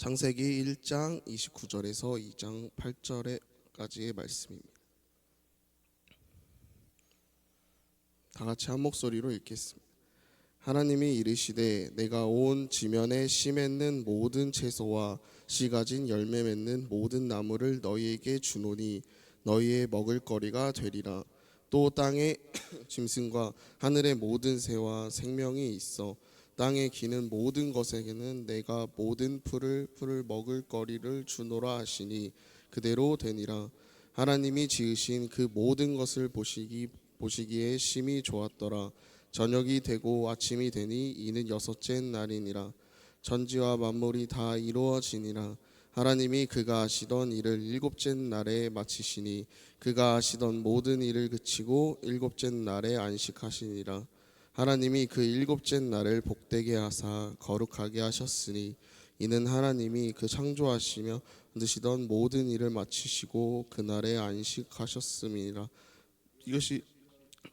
창세기 1장 29절에서 2장 8절까지의 말씀입니다. 다 같이 한 목소리로 읽겠습니다. 하나님이 이르시되 내가 온 지면에 씨 맺는 모든 채소와 씨 가진 열매 맺는 모든 나무를 너희에게 주노니 너희의 먹을거리가 되리라. 또 땅의 짐승과 하늘의 모든 새와 생명이 있어 땅에 기는 모든 것에게는 내가 모든 풀을 먹을 거리를 주노라 하시니 그대로 되니라. 하나님이 지으신 그 모든 것을 보시기에 심히 좋았더라. 저녁이 되고 아침이 되니 이는 여섯째 날이니라. 천지와 만물이 다 이루어지니라. 하나님이 그가 하시던 일을 일곱째 날에 마치시니 그가 하시던 모든 일을 그치고 일곱째 날에 안식하시니라. 하나님이 그 일곱째 날을 복되게 하사 거룩하게 하셨으니 이는 하나님이 그 창조하시며 만드시던 모든 일을 마치시고 그날에 안식하셨음이라. 이것이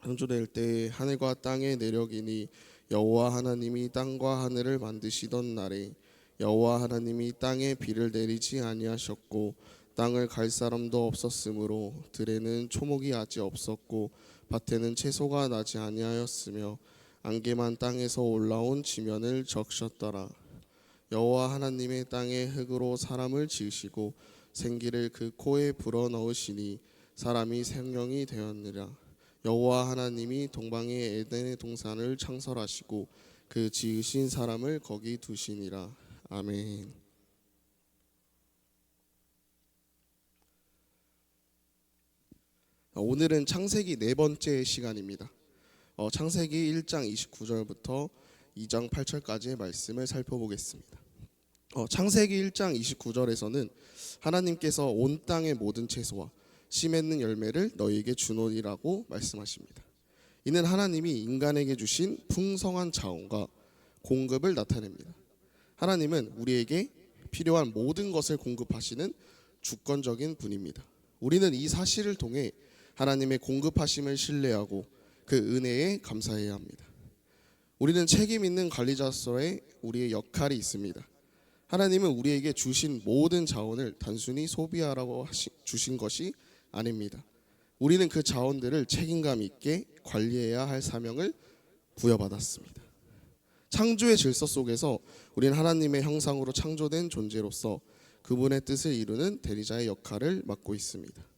창조될 때 하늘과 땅의 내력이니 여호와 하나님이 땅과 하늘을 만드시던 날에 여호와 하나님이 땅에 비를 내리지 아니하셨고 땅을 갈 사람도 없었으므로 들에는 초목이 아직 없었고 밭에는 채소가 나지 아니하였으며 안개만 땅에서 올라온 지면을 적셨더라. 여호와 하나님의 땅의 흙으로 사람을 지으시고 생기를 그 코에 불어넣으시니 사람이 생명이 되었느라. 여호와 하나님이 동방의 에덴의 동산을 창설하시고 그 지으신 사람을 거기 두시니라. 아멘. 오늘은 창세기 네 번째 시간입니다. 창세기 1장 29절부터 2장 8절까지의 말씀을 살펴보겠습니다. 창세기 1장 29절에서는 하나님께서 온 땅의 모든 채소와 씨 맺는 열매를 너희에게 주노니라고 말씀하십니다. 이는 하나님이 인간에게 주신 풍성한 자원과 공급을 나타냅니다. 하나님은 우리에게 필요한 모든 것을 공급하시는 주권적인 분입니다. 우리는 이 사실을 통해 하나님의 공급하심을 신뢰하고 그 은혜에 감사해야 합니다. 우리는 책임 있는 관리자로서의 우리의 역할이 있습니다. 하나님은 우리에게 주신 모든 자원을 단순히 소비하라고 주신 것이 아닙니다. 우리는 그 자원들을 책임감 있게 관리해야 할 사명을 부여받았습니다. 창조의 질서 속에서 우리는 하나님의 형상으로 창조된 존재로서 그분의 뜻을 이루는 대리자의 역할을 맡고 있습니다.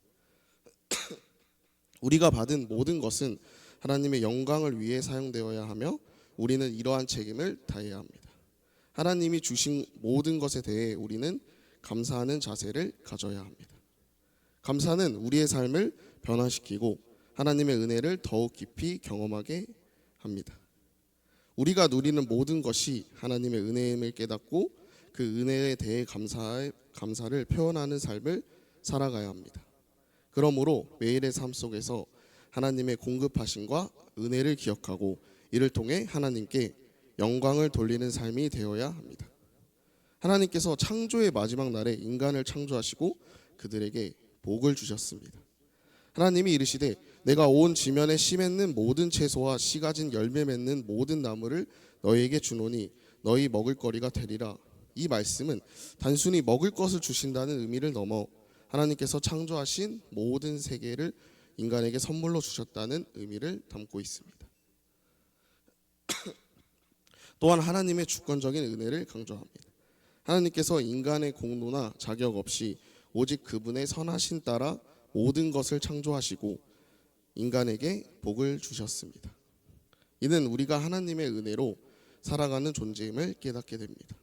우리가 받은 모든 것은 하나님의 영광을 위해 사용되어야 하며 우리는 이러한 책임을 다해야 합니다. 하나님이 주신 모든 것에 대해 우리는 감사하는 자세를 가져야 합니다. 감사는 우리의 삶을 변화시키고 하나님의 은혜를 더욱 깊이 경험하게 합니다. 우리가 누리는 모든 것이 하나님의 은혜임을 깨닫고 그 은혜에 대해 감사를 표현하는 삶을 살아가야 합니다. 그러므로 매일의 삶 속에서 하나님의 공급하심과 은혜를 기억하고 이를 통해 하나님께 영광을 돌리는 삶이 되어야 합니다. 하나님께서 창조의 마지막 날에 인간을 창조하시고 그들에게 복을 주셨습니다. 하나님이 이르시되 내가 온 지면에 씨 맺는 모든 채소와 씨 가진 열매 맺는 모든 나무를 너희에게 주노니 너희 먹을 거리가 되리라. 이 말씀은 단순히 먹을 것을 주신다는 의미를 넘어 하나님께서 창조하신 모든 세계를 인간에게 선물로 주셨다는 의미를 담고 있습니다. 또한 하나님의 주권적인 은혜를 강조합니다. 하나님께서 인간의 공로나 자격 없이 오직 그분의 선하신 따라 모든 것을 창조하시고 인간에게 복을 주셨습니다. 이는 우리가 하나님의 은혜로 살아가는 존재임을 깨닫게 됩니다.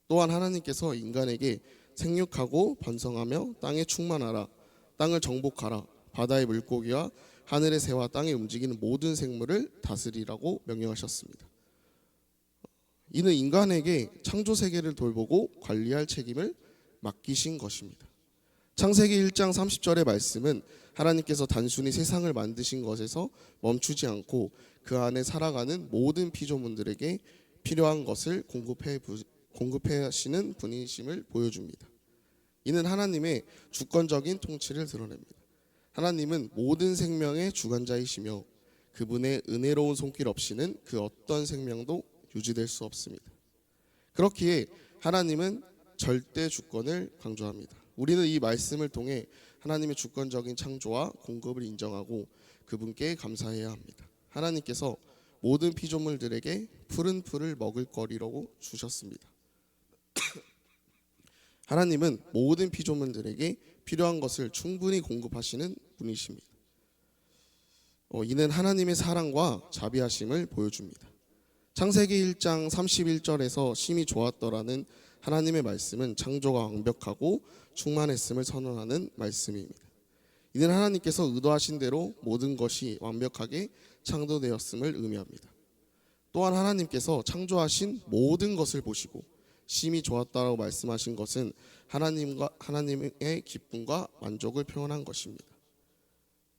또한 하나님께서 인간에게 생육하고 번성하며 땅에 충만하라, 땅을 정복하라, 바다의 물고기와 하늘의 새와 땅에 움직이는 모든 생물을 다스리라고 명령하셨습니다. 이는 인간에게 창조 세계를 돌보고 관리할 책임을 맡기신 것입니다. 창세기 1장 30절의 말씀은 하나님께서 단순히 세상을 만드신 것에서 멈추지 않고 그 안에 살아가는 모든 피조물들에게 필요한 것을 공급해 하시는 분이심을 보여줍니다. 이는 하나님의 주권적인 통치를 드러냅니다. 하나님은 모든 생명의 주관자이시며 그분의 은혜로운 손길 없이는 그 어떤 생명도 유지될 수 없습니다. 그렇기에 하나님은 절대 주권을 강조합니다. 우리는 이 말씀을 통해 하나님의 주권적인 창조와 공급을 인정하고 그분께 감사해야 합니다. 하나님께서 모든 피조물들에게 푸른 풀을 먹을 거리라고 주셨습니다. 하나님은 모든 피조물들에게 필요한 것을 충분히 공급하시는 분이십니다. 이는 하나님의 사랑과 자비하심을 보여줍니다. 창세기 1장 31절에서 심히 좋았더라는 하나님의 말씀은 창조가 완벽하고 충만했음을 선언하는 말씀입니다. 이는 하나님께서 의도하신 대로 모든 것이 완벽하게 창조되었음을 의미합니다. 또한 하나님께서 창조하신 모든 것을 보시고 심히 좋았다라고 말씀하신 것은 하나님의 기쁨과 만족을 표현한 것입니다.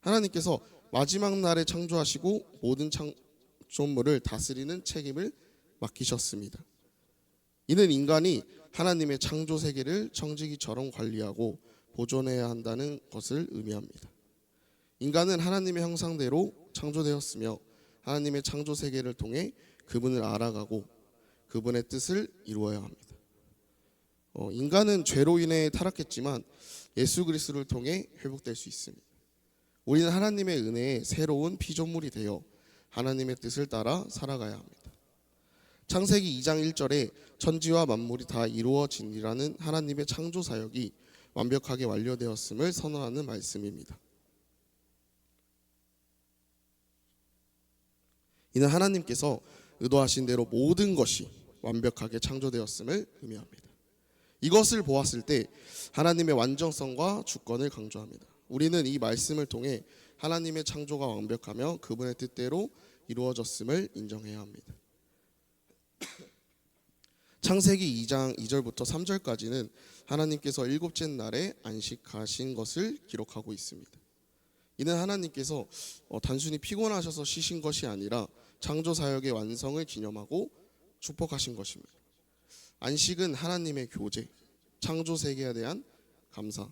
하나님께서 마지막 날에 창조하시고 모든 창조물을 다스리는 책임을 맡기셨습니다. 이는 인간이 하나님의 창조 세계를 청지기처럼 관리하고 보존해야 한다는 것을 의미합니다. 인간은 하나님의 형상대로 창조되었으며 하나님의 창조 세계를 통해 그분을 알아가고 그분의 뜻을 이루어야 합니다. 인간은 죄로 인해 타락했지만 예수 그리스도를 통해 회복될 수 있습니다. 우리는 하나님의 은혜에 새로운 피조물이 되어 하나님의 뜻을 따라 살아가야 합니다. 창세기 2장 1절에 천지와 만물이 다 이루어지니라는 하나님의 창조 사역이 완벽하게 완료되었음을 선언하는 말씀입니다. 이는 하나님께서 의도하신 대로 모든 것이 완벽하게 창조되었음을 의미합니다. 이것을 보았을 때 하나님의 완전성과 주권을 강조합니다. 우리는 이 말씀을 통해 하나님의 창조가 완벽하며 그분의 뜻대로 이루어졌음을 인정해야 합니다. 창세기 2장 2절부터 3절까지는 하나님께서 일곱째 날에 안식하신 것을 기록하고 있습니다. 이는 하나님께서 단순히 피곤하셔서 쉬신 것이 아니라 창조 사역의 완성을 기념하고 축복하신 것입니다. 안식은 하나님의 교제, 창조 세계에 대한 감사,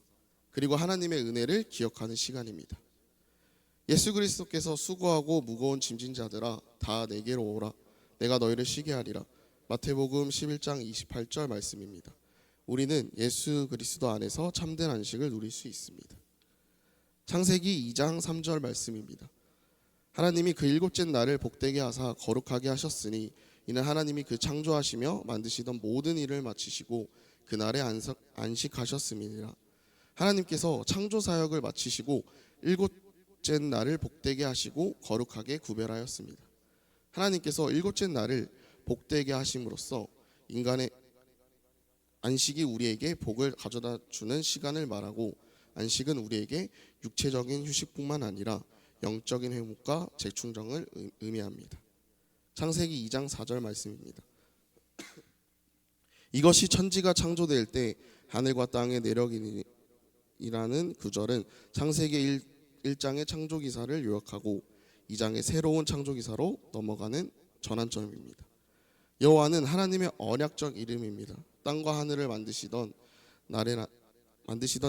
그리고 하나님의 은혜를 기억하는 시간입니다. 예수 그리스도께서 수고하고 무거운 짐진 자들아 다 내게로 오라 내가 너희를 쉬게 하리라. 마태복음 11장 28절 말씀입니다. 우리는 예수 그리스도 안에서 참된 안식을 누릴 수 있습니다. 창세기 2장 3절 말씀입니다. 하나님이 그 일곱째 날을 복되게 하사 거룩하게 하셨으니 이는 하나님이 그 창조하시며 만드시던 모든 일을 마치시고 그날에 안식하셨음이니라. 하나님께서 창조 사역을 마치시고 일곱째 날을 복되게 하시고 거룩하게 구별하였습니다. 하나님께서 일곱째 날을 복되게 하심으로써 인간의 안식이 우리에게 복을 가져다 주는 시간을 말하고 안식은 우리에게 육체적인 휴식뿐만 아니라 영적인 회복과 재충전을 의미합니다. 창세기 2장 4절 말씀입니다. 이것이 천지가 창조될 때 하늘과 땅의 내력이라는 구절은 창세기 1장의 창조기사를 요약하고 2장의 새로운 창조기사로 넘어가는 전환점입니다. 여호와는 하나님의 언약적 이름입니다. 땅과 하늘을 만드시던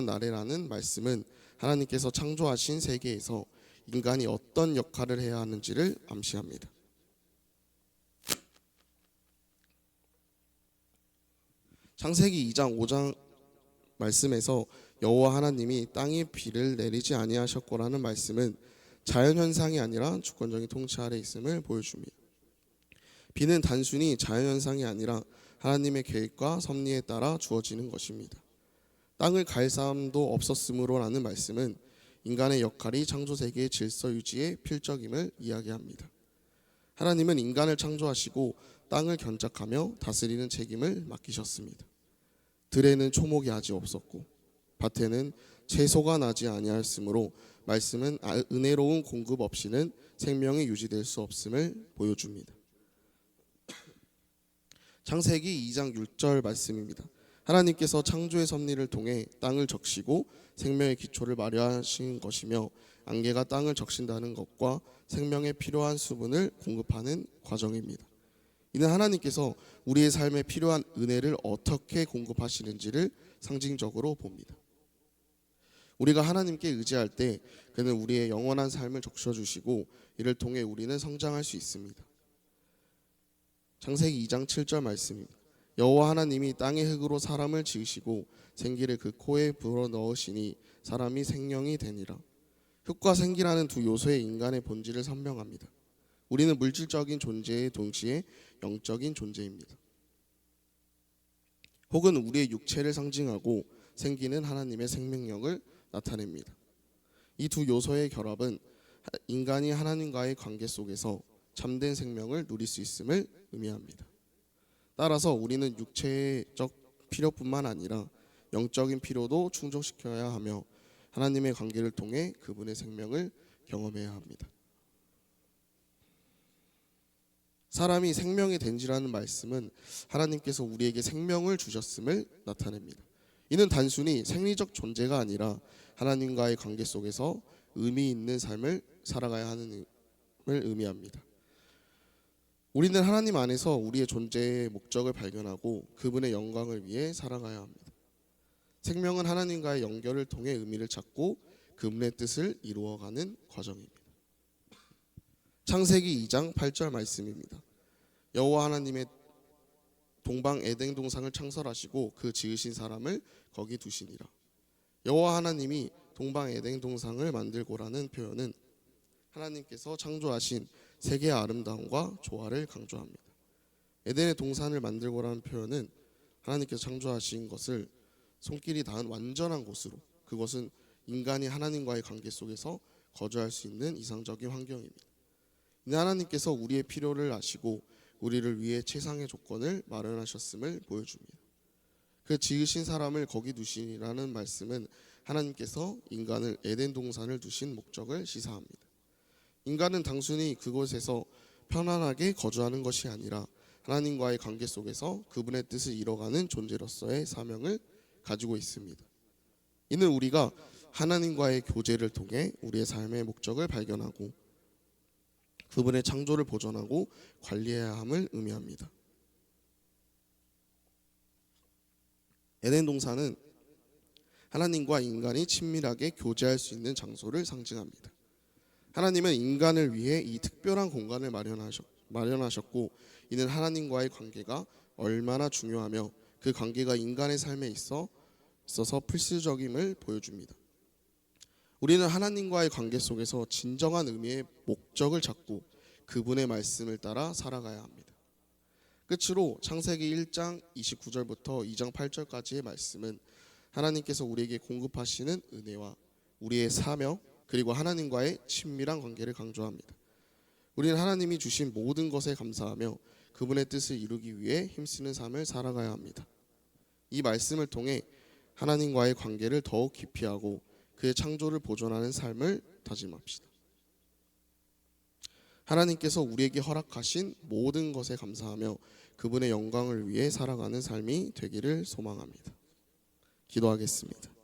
나래라는 말씀은 하나님께서 창조하신 세계에서 인간이 어떤 역할을 해야 하는지를 암시합니다. 창세기 2장 5장 말씀에서 여호와 하나님이 땅에 비를 내리지 아니하셨고라는 말씀은 자연현상이 아니라 주권적인 통치 아래 있음을 보여줍니다. 비는 단순히 자연현상이 아니라 하나님의 계획과 섭리에 따라 주어지는 것입니다. 땅을 갈 사람도 없었으므로라는 말씀은 인간의 역할이 창조세계의 질서 유지의 필적임을 이야기합니다. 하나님은 인간을 창조하시고 땅을 견작하며 다스리는 책임을 맡기셨습니다. 들에는 초목이 아직 없었고 밭에는 채소가 나지 아니하였으므로 말씀은 은혜로운 공급 없이는 생명이 유지될 수 없음을 보여줍니다. 창세기 2장 6절 말씀입니다. 하나님께서 창조의 섭리를 통해 땅을 적시고 생명의 기초를 마련하신 것이며 안개가 땅을 적신다는 것과 생명에 필요한 수분을 공급하는 과정입니다. 이는 하나님께서 우리의 삶에 필요한 은혜를 어떻게 공급하시는지를 상징적으로 봅니다. 우리가 하나님께 의지할 때 그는 우리의 영원한 삶을 적셔주시고 이를 통해 우리는 성장할 수 있습니다. 창세기 2장 7절 말씀입니다. 여호와 하나님이 땅의 흙으로 사람을 지으시고 생기를 그 코에 불어 넣으시니 사람이 생명이 되니라. 흙과 생기라는 두 요소의 인간의 본질을 설명합니다. 우리는 물질적인 존재의 동시에 영적인 존재입니다. 혹은 우리의 육체를 상징하고 생기는 하나님의 생명력을 나타냅니다. 이 두 요소의 결합은 인간이 하나님과의 관계 속에서 참된 생명을 누릴 수 있음을 의미합니다. 따라서 우리는 육체적 필요뿐만 아니라 영적인 필요도 충족시켜야 하며 하나님의 관계를 통해 그분의 생명을 경험해야 합니다. 사람이 생명이 된지라는 말씀은 하나님께서 우리에게 생명을 주셨음을 나타냅니다. 이는 단순히 생리적 존재가 아니라 하나님과의 관계 속에서 의미 있는 삶을 살아가야 하는 을 의미합니다. 우리는 하나님 안에서 우리의 존재의 목적을 발견하고 그분의 영광을 위해 살아가야 합니다. 생명은 하나님과의 연결을 통해 의미를 찾고 그분의 뜻을 이루어가는 과정입니다. 창세기 2장 8절 말씀입니다. 여호와 하나님의 동방 에덴 동산을 창설하시고 그 지으신 사람을 거기 두시니라. 여호와 하나님이 동방 에덴 동산을 만들고라는 표현은 하나님께서 창조하신 세계의 아름다움과 조화를 강조합니다. 에덴의 동산을 만들고라는 표현은 하나님께서 창조하신 것을 손길이 닿은 완전한 곳으로, 그것은 인간이 하나님과의 관계 속에서 거주할 수 있는 이상적인 환경입니다. 이는 하나님께서 우리의 필요를 아시고 우리를 위해 최상의 조건을 마련하셨음을 보여줍니다. 그 지으신 사람을 거기 두시라는 말씀은 하나님께서 인간을 에덴 동산을 두신 목적을 시사합니다. 인간은 단순히 그곳에서 편안하게 거주하는 것이 아니라 하나님과의 관계 속에서 그분의 뜻을 이뤄가는 존재로서의 사명을 가지고 있습니다. 이는 우리가 하나님과의 교제를 통해 우리의 삶의 목적을 발견하고 그분의 창조를 보존하고 관리해야 함을 의미합니다. 에덴 동산은 하나님과 인간이 친밀하게 교제할 수 있는 장소를 상징합니다. 하나님은 인간을 위해 이 특별한 공간을 마련하셨고 이는 하나님과의 관계가 얼마나 중요하며 그 관계가 인간의 삶에 있어서 필수적임을 보여줍니다. 우리는 하나님과의 관계 속에서 진정한 의미의 목적을 찾고 그분의 말씀을 따라 살아가야 합니다. 끝으로 창세기 1장 29절부터 2장 8절까지의 말씀은 하나님께서 우리에게 공급하시는 은혜와 우리의 사명 그리고 하나님과의 친밀한 관계를 강조합니다. 우리는 하나님이 주신 모든 것에 감사하며 그분의 뜻을 이루기 위해 힘쓰는 삶을 살아가야 합니다. 이 말씀을 통해 하나님과의 관계를 더욱 깊이 하고 그의 창조를 보존하는 삶을 다짐합시다. 하나님께서 우리에게 허락하신 모든 것에 감사하며 그분의 영광을 위해 살아가는 삶이 되기를 소망합니다. 기도하겠습니다.